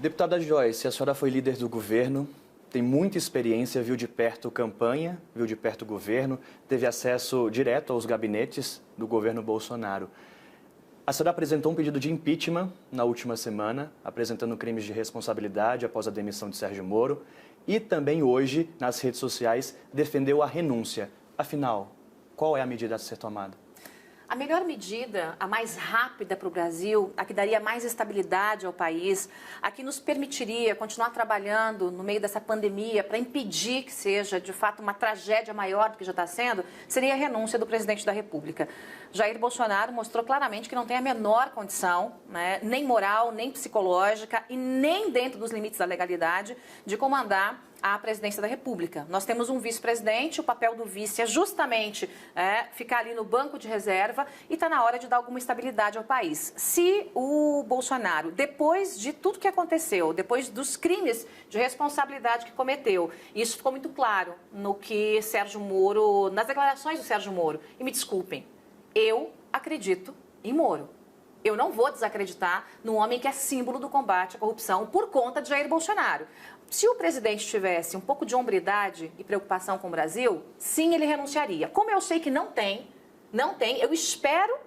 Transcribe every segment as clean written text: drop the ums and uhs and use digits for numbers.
Deputada Joyce, a senhora foi líder do governo, tem muita experiência, viu de perto campanha, viu de perto o governo, teve acesso direto aos gabinetes do governo Bolsonaro. A senhora apresentou um pedido de impeachment na última semana, apresentando crimes de responsabilidade após a demissão de Sérgio Moro e também hoje, nas redes sociais, defendeu a renúncia. Afinal, qual é a medida a ser tomada? A melhor medida, a mais rápida para o Brasil, a que daria mais estabilidade ao país, a que nos permitiria continuar trabalhando no meio dessa pandemia para impedir que seja, de fato, uma tragédia maior do que já está sendo, seria a renúncia do presidente da República. Jair Bolsonaro mostrou claramente que não tem a menor condição, né, nem moral, nem psicológica e nem dentro dos limites da legalidade, de comandar a presidência da República. Nós temos um vice-presidente, o papel do vice é justamente ficar ali no banco de reserva e está na hora de dar alguma estabilidade ao país. Se o Bolsonaro, depois de tudo que aconteceu, depois dos crimes de responsabilidade que cometeu, e isso ficou muito claro no que Sérgio Moro, nas declarações do Sérgio Moro, e me desculpem, eu acredito em Moro. Eu não vou desacreditar no homem que é símbolo do combate à corrupção por conta de Jair Bolsonaro. Se o presidente tivesse um pouco de hombridade e preocupação com o Brasil, sim, ele renunciaria. Como eu sei que não tem, eu espero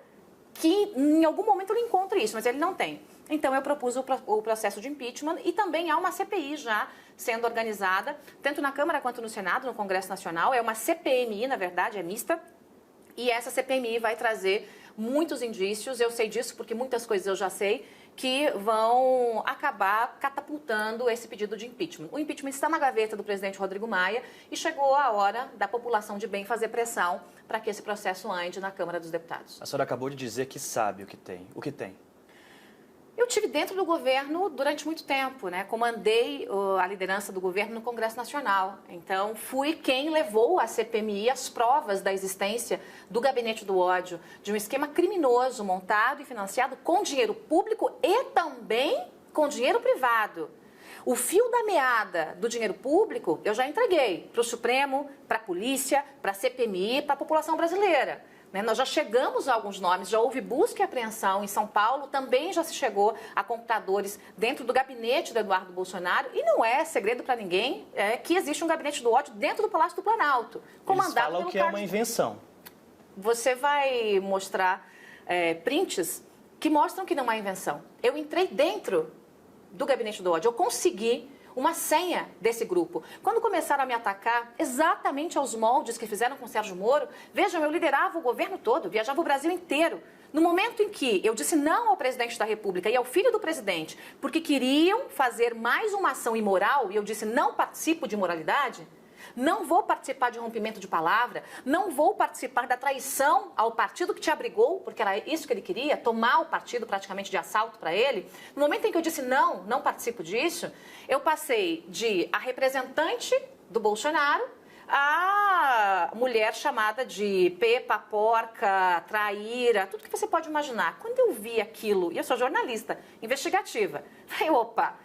que em algum momento ele encontre isso, mas ele não tem. Então eu propus o processo de impeachment e também há uma CPI já sendo organizada, tanto na Câmara quanto no Senado, no Congresso Nacional. É uma CPMI, na verdade, é mista. E essa CPMI vai trazer muitos indícios, eu sei disso porque muitas coisas eu já sei, que vão acabar catapultando esse pedido de impeachment. O impeachment está na gaveta do presidente Rodrigo Maia e chegou a hora da população de bem fazer pressão para que esse processo ande na Câmara dos Deputados. A senhora acabou de dizer que sabe o que tem. O que tem? Eu estive dentro do governo durante muito tempo, né? Comandei a liderança do governo no Congresso Nacional. Então, fui quem levou à CPMI as provas da existência do Gabinete do Ódio, de um esquema criminoso montado e financiado com dinheiro público e também com dinheiro privado. O fio da meada do dinheiro público eu já entreguei para o Supremo, para a polícia, para a CPMI, para a população brasileira. Nós já chegamos a alguns nomes, já houve busca e apreensão em São Paulo, também já se chegou a computadores dentro do gabinete do Eduardo Bolsonaro, e não é segredo para ninguém que existe um gabinete do ódio dentro do Palácio do Planalto, comandado Eles falam pelo que é uma invenção. Você vai mostrar prints que mostram que não é invenção. Eu entrei dentro do gabinete do ódio, eu consegui uma senha desse grupo. Quando começaram a me atacar exatamente aos moldes que fizeram com o Sérgio Moro, vejam, eu liderava o governo todo, viajava o Brasil inteiro. No momento em que eu disse não ao presidente da República e ao filho do presidente, porque queriam fazer mais uma ação imoral, e eu disse não participo de imoralidade, não vou participar de rompimento de palavra, não vou participar da traição ao partido que te abrigou, porque era isso que ele queria, tomar o partido praticamente de assalto para ele. No momento em que eu disse não participo disso, eu passei de a representante do Bolsonaro a mulher chamada de pepa, porca, traíra, tudo que você pode imaginar. Quando eu vi aquilo, e eu sou jornalista investigativa, falei, opa,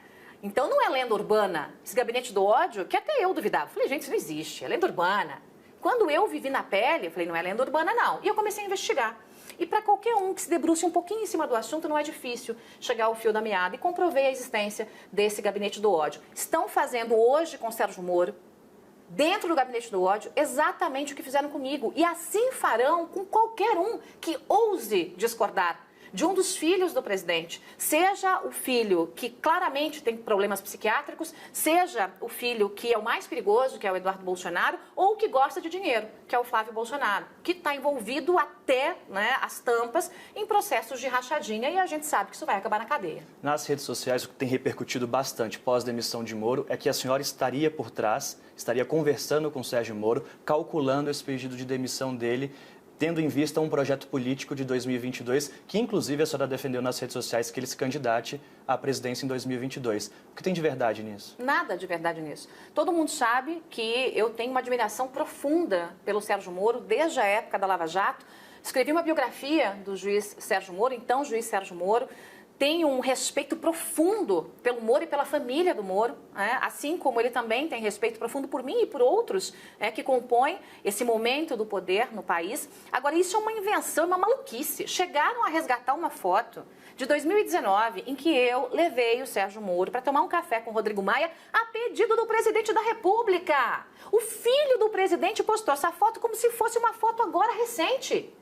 então não é lenda urbana, esse gabinete do ódio, que até eu duvidava. Falei, gente, isso não existe, é lenda urbana. Quando eu vivi na pele, eu falei, não é lenda urbana não. E eu comecei a investigar. E para qualquer um que se debruce um pouquinho em cima do assunto, não é difícil chegar ao fio da meada. E comprovei a existência desse gabinete do ódio. Estão fazendo hoje com Sérgio Moro, dentro do gabinete do ódio, exatamente o que fizeram comigo. E assim farão com qualquer um que ouse discordar de um dos filhos do presidente, seja o filho que claramente tem problemas psiquiátricos, seja o filho que é o mais perigoso, que é o Eduardo Bolsonaro, ou que gosta de dinheiro, que é o Flávio Bolsonaro, que está envolvido até as tampas em processos de rachadinha, e a gente sabe que isso vai acabar na cadeia. Nas redes sociais, o que tem repercutido bastante pós-demissão de Moro é que a senhora estaria por trás, estaria conversando com o Sérgio Moro, calculando esse pedido de demissão dele, tendo em vista um projeto político de 2022, que inclusive a senhora defendeu nas redes sociais que ele se candidate à presidência em 2022. O que tem de verdade nisso? Nada de verdade nisso. Todo mundo sabe que eu tenho uma admiração profunda pelo Sérgio Moro, desde a época da Lava Jato. Escrevi uma biografia do juiz Sérgio Moro, então juiz Sérgio Moro. tenho um respeito profundo pelo Moro e pela família do Moro, né? Assim como ele também tem respeito profundo por mim e por outros que compõem esse momento do poder no país. Agora, isso é uma invenção, uma maluquice. Chegaram a resgatar uma foto de 2019 em que eu levei o Sérgio Moro para tomar um café com o Rodrigo Maia a pedido do presidente da República. O filho do presidente postou essa foto como se fosse uma foto agora recente.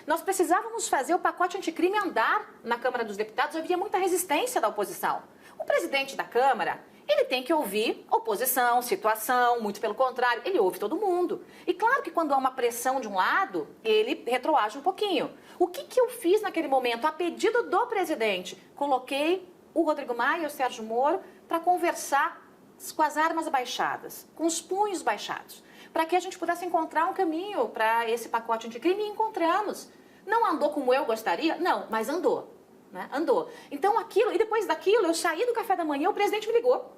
Nós precisávamos fazer o pacote anticrime andar na Câmara dos Deputados, havia muita resistência da oposição. O presidente da Câmara, ele tem que ouvir oposição, situação, muito pelo contrário, ele ouve todo mundo. E claro que quando há uma pressão de um lado, ele retroage um pouquinho. O que eu fiz naquele momento? A pedido do presidente, coloquei o Rodrigo Maia e o Sérgio Moro para conversar com as armas baixadas, com os punhos baixados, para que a gente pudesse encontrar um caminho para esse pacote anticrime, e encontramos. Não andou como eu gostaria? Não, mas andou. Né? Andou. Então, aquilo, e depois daquilo, eu saí do café da manhã, o presidente me ligou.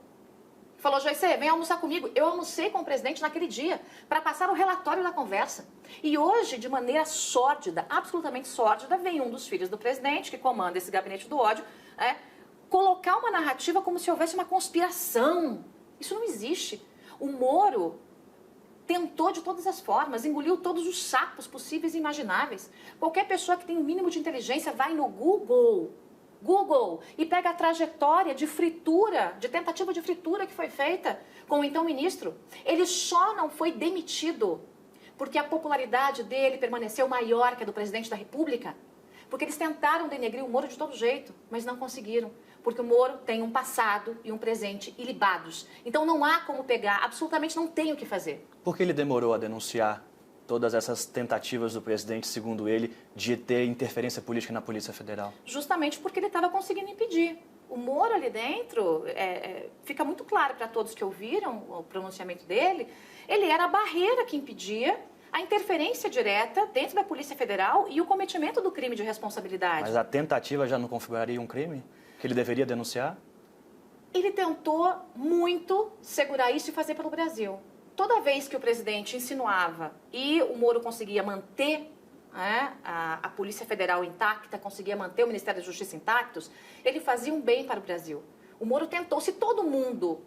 Falou, Joyce, vem almoçar comigo. Eu almocei com o presidente naquele dia, para passar o relatório da conversa. E hoje, de maneira sórdida, absolutamente sórdida, vem um dos filhos do presidente, que comanda esse gabinete do ódio, colocar uma narrativa como se houvesse uma conspiração. Isso não existe. O Moro tentou de todas as formas, engoliu todos os sapos possíveis e imagináveis. Qualquer pessoa que tem um mínimo de inteligência vai no Google, e pega a trajetória de fritura, de tentativa de fritura que foi feita com o então ministro. Ele só não foi demitido porque a popularidade dele permaneceu maior que a do presidente da República. Porque eles tentaram denegrir o Moro de todo jeito, mas não conseguiram. Porque o Moro tem um passado e um presente ilibados. Então não há como pegar, absolutamente não tem o que fazer. Por que ele demorou a denunciar todas essas tentativas do presidente, segundo ele, de ter interferência política na Polícia Federal? Justamente porque ele estava conseguindo impedir. O Moro ali dentro, fica muito claro para todos que ouviram o pronunciamento dele, ele era a barreira que impedia a interferência direta dentro da Polícia Federal e o cometimento do crime de responsabilidade. Mas a tentativa já não configuraria um crime que ele deveria denunciar? Ele tentou muito segurar isso e fazer pelo Brasil. Toda vez que o presidente insinuava e o Moro conseguia manter a Polícia Federal intacta, conseguia manter o Ministério da Justiça intactos, ele fazia um bem para o Brasil. O Moro tentou, se todo mundo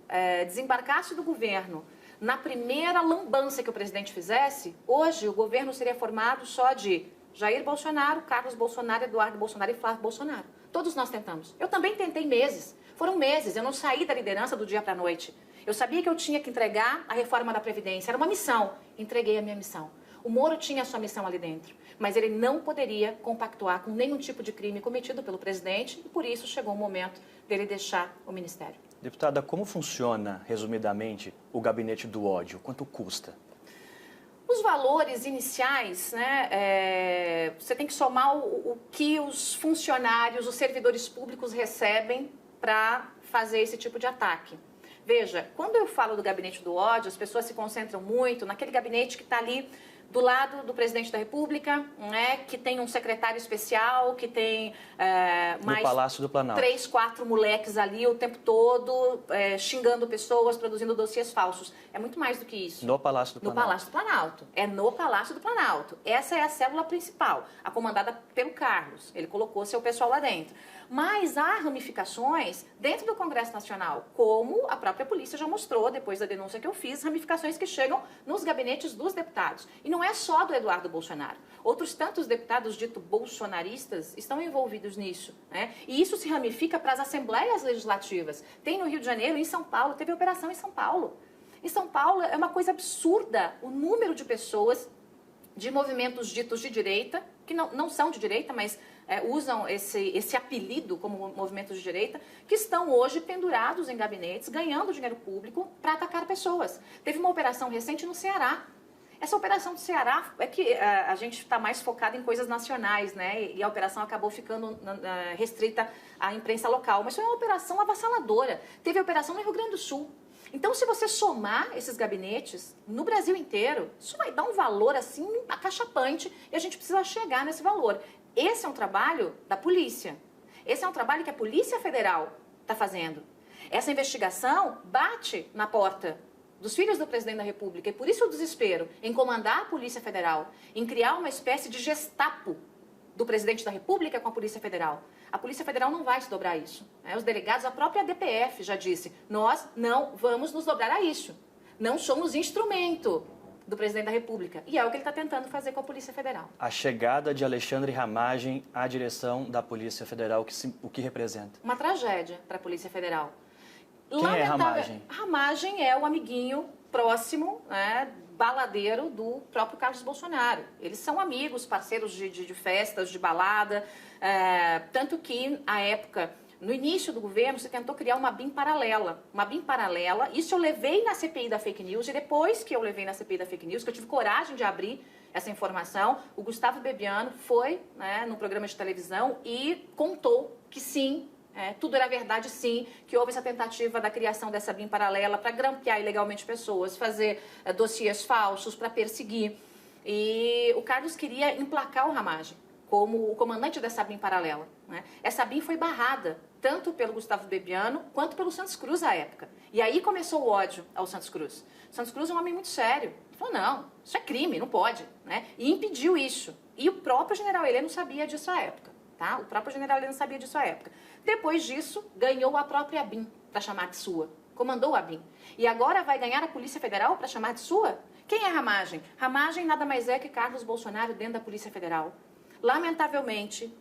desembarcasse do governo na primeira lambança que o presidente fizesse, hoje o governo seria formado só de Jair Bolsonaro, Carlos Bolsonaro, Eduardo Bolsonaro e Flávio Bolsonaro. Todos nós tentamos. Eu também tentei meses. Foram meses. Eu não saí da liderança do dia para a noite. Eu sabia que eu tinha que entregar a reforma da Previdência. Era uma missão. Entreguei a minha missão. O Moro tinha a sua missão ali dentro. Mas ele não poderia compactuar com nenhum tipo de crime cometido pelo presidente e por isso chegou o momento dele deixar o ministério. Deputada, como funciona, resumidamente, o gabinete do ódio? Quanto custa? Os valores iniciais, você tem que somar o que os funcionários, os servidores públicos recebem para fazer esse tipo de ataque. Veja, quando eu falo do gabinete do ódio, as pessoas se concentram muito naquele gabinete que está ali do lado do presidente da República, que tem um secretário especial, que tem mais Palácio do Planalto. 3, 4 moleques ali o tempo todo, xingando pessoas, produzindo dossiês falsos. É muito mais do que isso. No Palácio do Planalto. No Palácio do Planalto. É no Palácio do Planalto. Essa é a célula principal, a comandada pelo Carlos. Ele colocou seu pessoal lá dentro. Mas há ramificações dentro do Congresso Nacional, como a própria polícia já mostrou, depois da denúncia que eu fiz, ramificações que chegam nos gabinetes dos deputados. E não é só do Eduardo Bolsonaro. Outros tantos deputados dito bolsonaristas estão envolvidos nisso. E isso se ramifica para as assembleias legislativas. Tem no Rio de Janeiro, em São Paulo, teve operação em São Paulo. Em São Paulo é uma coisa absurda o número de pessoas de movimentos ditos de direita, que não são de direita, mas usam esse apelido como movimentos de direita, que estão hoje pendurados em gabinetes, ganhando dinheiro público para atacar pessoas. Teve uma operação recente no Ceará. Essa operação do Ceará é que a gente está mais focado em coisas nacionais, e a operação acabou ficando restrita à imprensa local. Mas foi uma operação avassaladora. Teve a operação no Rio Grande do Sul. Então, se você somar esses gabinetes no Brasil inteiro, isso vai dar um valor assim acachapante e a gente precisa chegar nesse valor. Esse é um trabalho da polícia. Esse é um trabalho que a Polícia Federal está fazendo. Essa investigação bate na porta dos filhos do presidente da República e por isso o desespero em comandar a Polícia Federal, em criar uma espécie de gestapo do presidente da República com a Polícia Federal. A Polícia Federal não vai se dobrar a isso. Os delegados, a própria DPF já disse, nós não vamos nos dobrar a isso. Não somos instrumento do presidente da República. E é o que ele está tentando fazer com a Polícia Federal. A chegada de Alexandre Ramagem à direção da Polícia Federal, o que representa? Uma tragédia para a Polícia Federal. Quem é Ramagem? Ramagem é o amiguinho próximo, baladeiro do próprio Carlos Bolsonaro. Eles são amigos, parceiros de festas, de balada, tanto que, à época, no início do governo, se tentou criar uma BIM paralela. Uma BIM paralela, isso eu levei na CPI da fake news, e depois que eu levei na CPI da fake news, que eu tive coragem de abrir essa informação, o Gustavo Bebiano foi no programa de televisão e contou que sim, tudo era verdade sim, que houve essa tentativa da criação dessa BIM paralela para grampear ilegalmente pessoas, fazer dossiês falsos para perseguir. E o Carlos queria emplacar o Ramagem como o comandante dessa BIM paralela. Essa BIM foi barrada, tanto pelo Gustavo Bebiano, quanto pelo Santos Cruz à época. E aí começou o ódio ao Santos Cruz. O Santos Cruz é um homem muito sério. Ele falou, não, isso é crime, não pode. E impediu isso. E o próprio general Heleno sabia disso à época. Tá? O próprio general Heleno sabia disso à época. Depois disso, ganhou a própria BIM para chamar de sua. Comandou a BIM. E agora vai ganhar a Polícia Federal para chamar de sua? Quem é Ramagem? Ramagem nada mais é que Carlos Bolsonaro dentro da Polícia Federal. Lamentavelmente,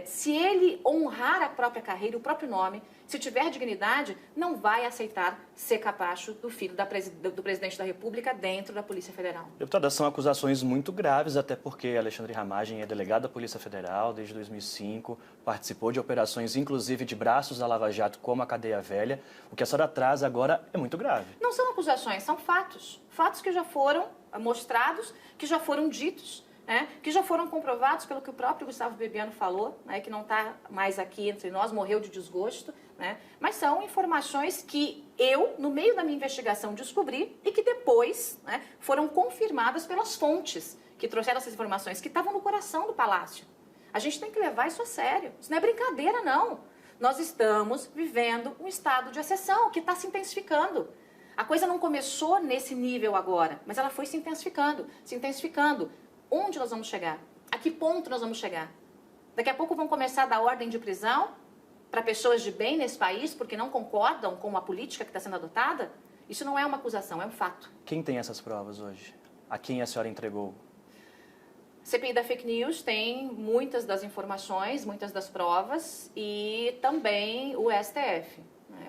se ele honrar a própria carreira, o próprio nome, se tiver dignidade, não vai aceitar ser capacho do filho do presidente da República dentro da Polícia Federal. Deputada, são acusações muito graves, até porque Alexandre Ramagem é delegado da Polícia Federal desde 2005, participou de operações, inclusive de braços da Lava Jato, como a Cadeia Velha. O que a senhora traz agora é muito grave. Não são acusações, são fatos. Fatos que já foram mostrados, que já foram ditos. Que já foram comprovados pelo que o próprio Gustavo Bebiano falou, que não está mais aqui entre nós, morreu de desgosto, mas são informações que eu, no meio da minha investigação, descobri e que depois foram confirmadas pelas fontes que trouxeram essas informações, que estavam no coração do Palácio. A gente tem que levar isso a sério, isso não é brincadeira, não. Nós estamos vivendo um estado de exceção que está se intensificando. A coisa não começou nesse nível agora, mas ela foi se intensificando, se intensificando. Onde nós vamos chegar? A que ponto nós vamos chegar? Daqui a pouco vão começar a dar ordem de prisão para pessoas de bem nesse país porque não concordam com a política que está sendo adotada? Isso não é uma acusação, é um fato. Quem tem essas provas hoje? A quem a senhora entregou? CPI da Fake News tem muitas das informações, muitas das provas e também o STF.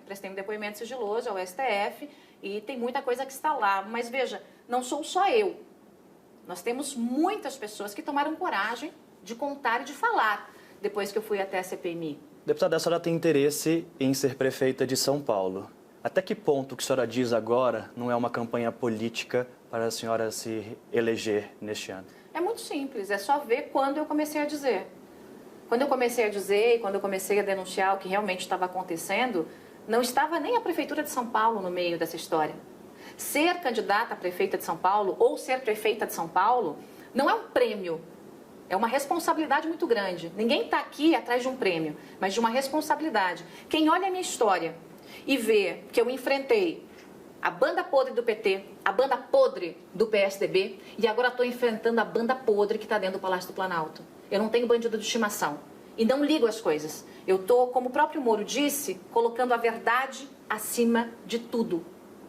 Prestei um depoimento sigiloso ao STF e tem muita coisa que está lá. Mas veja, não sou só eu. Nós temos muitas pessoas que tomaram coragem de contar e de falar depois que eu fui até a CPMI. Deputada, a senhora tem interesse em ser prefeita de São Paulo. Até que ponto o que a senhora diz agora não é uma campanha política para a senhora se eleger neste ano? É muito simples, é só ver quando eu comecei a dizer. Quando eu comecei a dizer e quando eu comecei a denunciar o que realmente estava acontecendo, não estava nem a Prefeitura de São Paulo no meio dessa história. Ser candidata a prefeita de São Paulo ou ser prefeita de São Paulo não é um prêmio, é uma responsabilidade muito grande. Ninguém está aqui atrás de um prêmio, mas de uma responsabilidade. Quem olha a minha história e vê que eu enfrentei a banda podre do PT, a banda podre do PSDB e agora estou enfrentando a banda podre que está dentro do Palácio do Planalto. Eu não tenho bandido de estimação e não ligo as coisas. Eu estou, como o próprio Moro disse, colocando a verdade acima de tudo.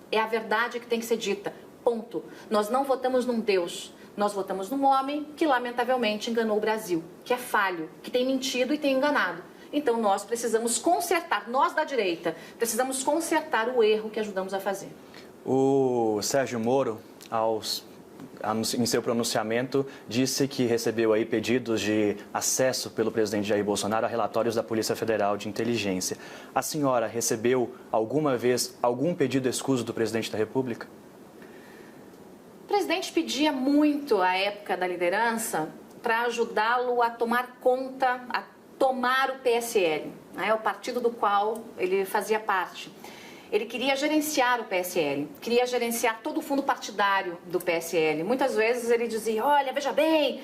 É a verdade que tem que ser dita, ponto. Nós não votamos num Deus, nós votamos num homem que lamentavelmente enganou o Brasil, que é falho, que tem mentido e tem enganado. Então nós precisamos consertar, nós da direita, precisamos consertar o erro que ajudamos a fazer. O Sérgio Moro, em seu pronunciamento, disse que recebeu aí pedidos de acesso pelo presidente Jair Bolsonaro a relatórios da Polícia Federal de Inteligência. A senhora recebeu alguma vez algum pedido escuso do presidente da República? O presidente pedia muito à época da liderança para ajudá-lo a tomar conta, a tomar o PSL, o partido do qual ele fazia parte. Ele queria gerenciar o PSL, queria gerenciar todo o fundo partidário do PSL. Muitas vezes ele dizia, olha, veja bem,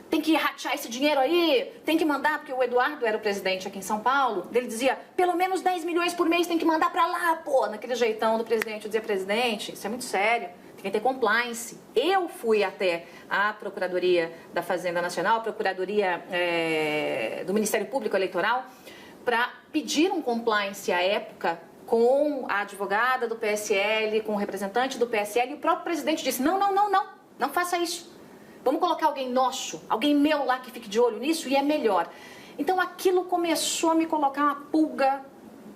tem que ratear esse dinheiro aí, tem que mandar, porque o Eduardo era o presidente aqui em São Paulo. Ele dizia, pelo menos 10 milhões por mês tem que mandar para lá, pô, naquele jeitão do presidente. Eu dizia, presidente, isso é muito sério, tem tem que ter compliance. Eu fui até a Procuradoria da Fazenda Nacional, a Procuradoria do Ministério Público Eleitoral, para pedir um compliance à época com a advogada do PSL, com o representante do PSL, e o próprio presidente disse, não faça isso. Vamos colocar alguém nosso, alguém meu lá que fique de olho nisso e é melhor. Então aquilo começou a me colocar uma pulga,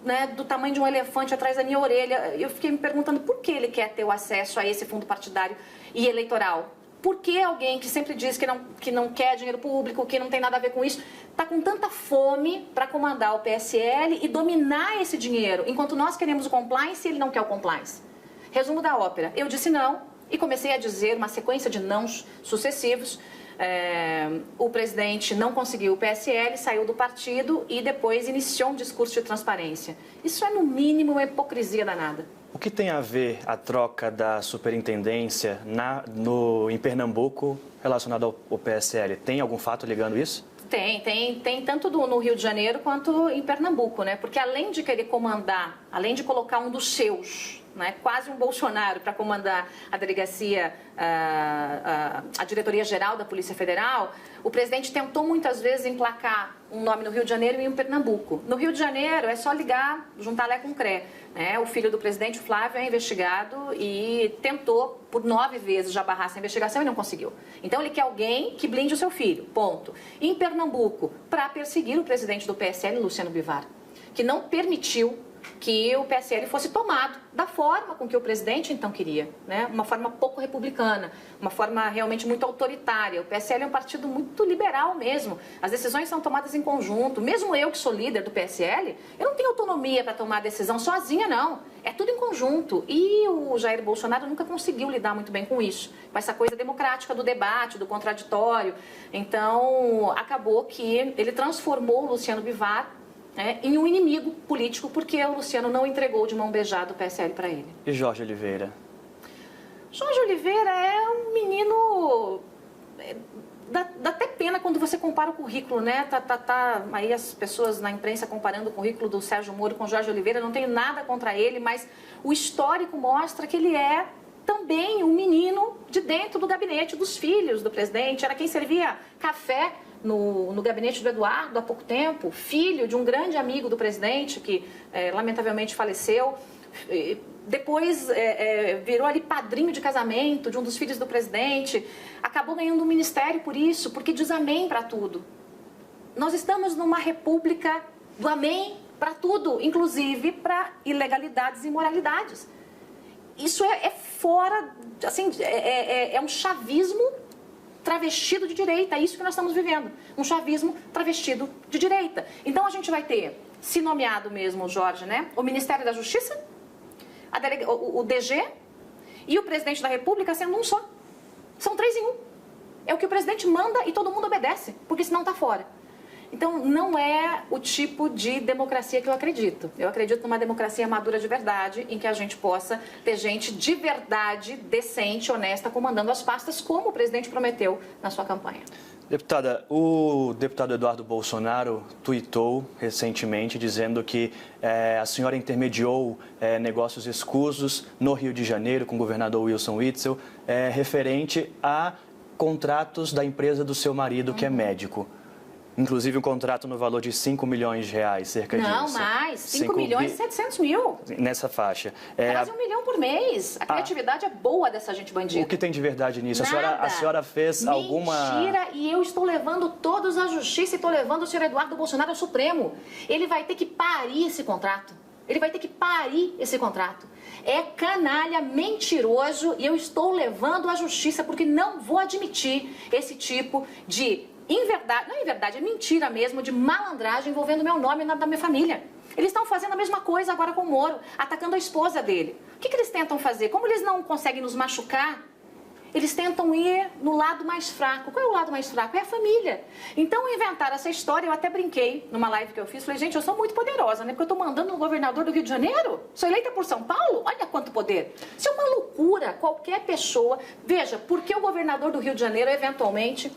né, do tamanho de um elefante atrás da minha orelha. Eu fiquei me perguntando por que ele quer ter o acesso a esse fundo partidário e eleitoral. Por que alguém que sempre diz que não quer dinheiro público, que não tem nada a ver com isso, está com tanta fome para comandar o PSL e dominar esse dinheiro, enquanto nós queremos o compliance e ele não quer o compliance? Resumo da ópera. Eu disse não e comecei a dizer uma sequência de nãos sucessivos. O presidente não conseguiu o PSL, saiu do partido e depois iniciou um discurso de transparência. Isso é, no mínimo, uma hipocrisia danada. O que tem a ver a troca da superintendência em Pernambuco relacionada ao PSL? Tem algum fato ligando isso? Tem tanto no Rio de Janeiro quanto em Pernambuco, né? Porque além de querer comandar, além de colocar um dos seus, né, quase um Bolsonaro, para comandar a delegacia, a diretoria-geral da Polícia Federal, o presidente tentou muitas vezes emplacar um nome no Rio de Janeiro e em Pernambuco. No Rio de Janeiro é só ligar, juntar Lé com Cré. Né? O filho do presidente, o Flávio, é investigado e tentou por 9 vezes já barrar essa investigação e não conseguiu. Então ele quer alguém que blinde o seu filho, ponto. E em Pernambuco, para perseguir o presidente do PSL, Luciano Bivar, que não permitiu que o PSL fosse tomado da forma com que o presidente então queria, né? Uma forma pouco republicana, uma forma realmente muito autoritária. O PSL é um partido muito liberal mesmo, as decisões são tomadas em conjunto. Mesmo eu que sou líder do PSL, eu não tenho autonomia para tomar a decisão sozinha, não. É tudo em conjunto. E o Jair Bolsonaro nunca conseguiu lidar muito bem com isso, com essa coisa democrática do debate, do contraditório. Então, acabou que ele transformou o Luciano Bivar em um inimigo político, porque o Luciano não entregou de mão beijada o PSL para ele. E Jorge Oliveira? Jorge Oliveira é um menino... Dá até pena quando você compara o currículo, né? Aí as pessoas na imprensa comparando o currículo do Sérgio Moro com o Jorge Oliveira. Não tenho nada contra ele, mas o histórico mostra que ele é também um menino de dentro do gabinete dos filhos do presidente. Era quem servia café no gabinete do Eduardo há pouco tempo, filho de um grande amigo do presidente que lamentavelmente faleceu. Depois virou ali padrinho de casamento de um dos filhos do presidente. Acabou ganhando um ministério por isso, porque diz amém para tudo. Nós estamos numa república do amém para tudo, inclusive para ilegalidades e imoralidades. Isso é fora, assim, é um chavismo travestido de direita, é isso que nós estamos vivendo, um chavismo travestido de direita. Então a gente vai ter, se nomeado mesmo o Jorge, né, o Ministério da Justiça, o DG e o presidente da República sendo um só. São 3 em 1. É o que o presidente manda e todo mundo obedece, porque senão está fora. Então, não é o tipo de democracia que eu acredito. Eu acredito numa democracia madura de verdade, em que a gente possa ter gente de verdade, decente, honesta, comandando as pastas, como o presidente prometeu na sua campanha. Deputada, o deputado Eduardo Bolsonaro tuitou recentemente dizendo que a senhora intermediou negócios escusos no Rio de Janeiro com o governador Wilson Witzel, referente a contratos da empresa do seu marido, que é médico. Inclusive um contrato no valor de 5 milhões de reais, cerca disso. Não, mais. 5 milhões e 700 mil. Nessa faixa. Quase 1 milhão por mês. A criatividade é boa dessa gente bandida. O que tem de verdade nisso? Nada. A senhora fez alguma... Mentira, e eu estou levando todos à justiça e estou levando o senhor Eduardo Bolsonaro ao Supremo. Ele vai ter que parir esse contrato. Ele vai ter que parir esse contrato. É canalha, mentiroso, e eu estou levando à justiça porque não vou admitir esse tipo de... é mentira mesmo, de malandragem envolvendo meu nome e da minha família. Eles estão fazendo a mesma coisa agora com o Moro, atacando a esposa dele. O que eles tentam fazer? Como eles não conseguem nos machucar, eles tentam ir no lado mais fraco. Qual é o lado mais fraco? É a família. Então, inventaram essa história, eu até brinquei numa live que eu fiz, falei, gente, eu sou muito poderosa, né? Porque eu estou mandando no governador do Rio de Janeiro, sou eleita por São Paulo, olha quanto poder. Isso é uma loucura, qualquer pessoa... Veja, por que o governador do Rio de Janeiro, eventualmente...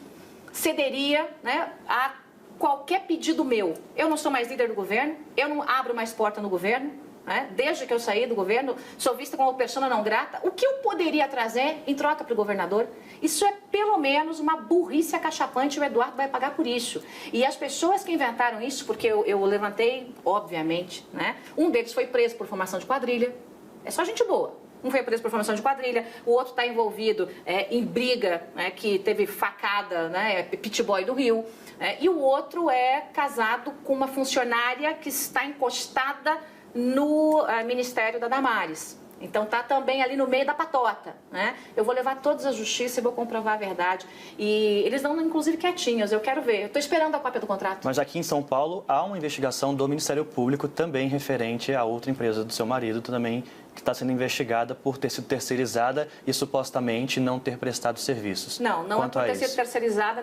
cederia, né, a qualquer pedido meu? Eu não sou mais líder do governo, eu não abro mais porta no governo, né? Desde que eu saí do governo, sou vista como persona não grata. O que eu poderia trazer em troca para o governador? Isso é pelo menos uma burrice acachapante, o Eduardo vai pagar por isso. E as pessoas que inventaram isso, porque eu levantei, obviamente, né? Um deles foi preso por formação de quadrilha, é só gente boa. Um foi preso por formação de quadrilha, o outro está envolvido em briga, né, que teve facada, né, pit boy do Rio, e o outro é casado com uma funcionária que está encostada no Ministério da Damares. Então está também ali no meio da patota, né? Eu vou levar todos à justiça e vou comprovar a verdade. E eles dão, inclusive, quietinhos, eu quero ver. Eu estou esperando a cópia do contrato. Mas aqui em São Paulo há uma investigação do Ministério Público também referente a outra empresa do seu marido, também que está sendo investigada por ter sido terceirizada e supostamente não ter prestado serviços. Não é por ter sido terceirizada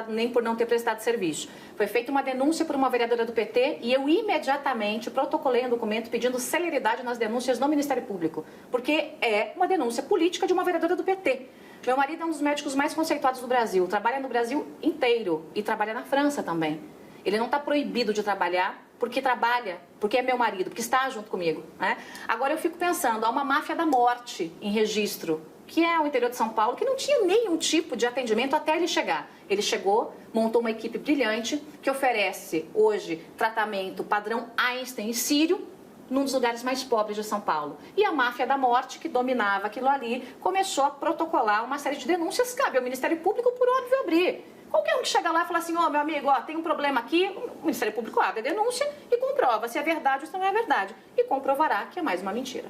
nem por não ter prestado serviço. Foi feita uma denúncia por uma vereadora do PT e eu imediatamente protocolei um documento pedindo celeridade nas denúncias no Ministério Público, porque é uma denúncia política de uma vereadora do PT. Meu marido é um dos médicos mais conceituados do Brasil, trabalha no Brasil inteiro e trabalha na França também. Ele não está proibido de trabalhar porque trabalha, porque é meu marido, porque está junto comigo, né? Agora eu fico pensando, há uma máfia da morte em registro, que é o interior de São Paulo, que não tinha nenhum tipo de atendimento até ele chegar. Ele chegou, montou uma equipe brilhante que oferece hoje tratamento padrão Einstein e Sírio, num dos lugares mais pobres de São Paulo. E a máfia da morte, que dominava aquilo ali, começou a protocolar uma série de denúncias. Cabe ao Ministério Público, por óbvio, abrir. Qualquer um que chega lá e fala assim, meu amigo, tem um problema aqui, o Ministério Público abre a denúncia e comprova se é verdade ou se não é verdade. E comprovará que é mais uma mentira.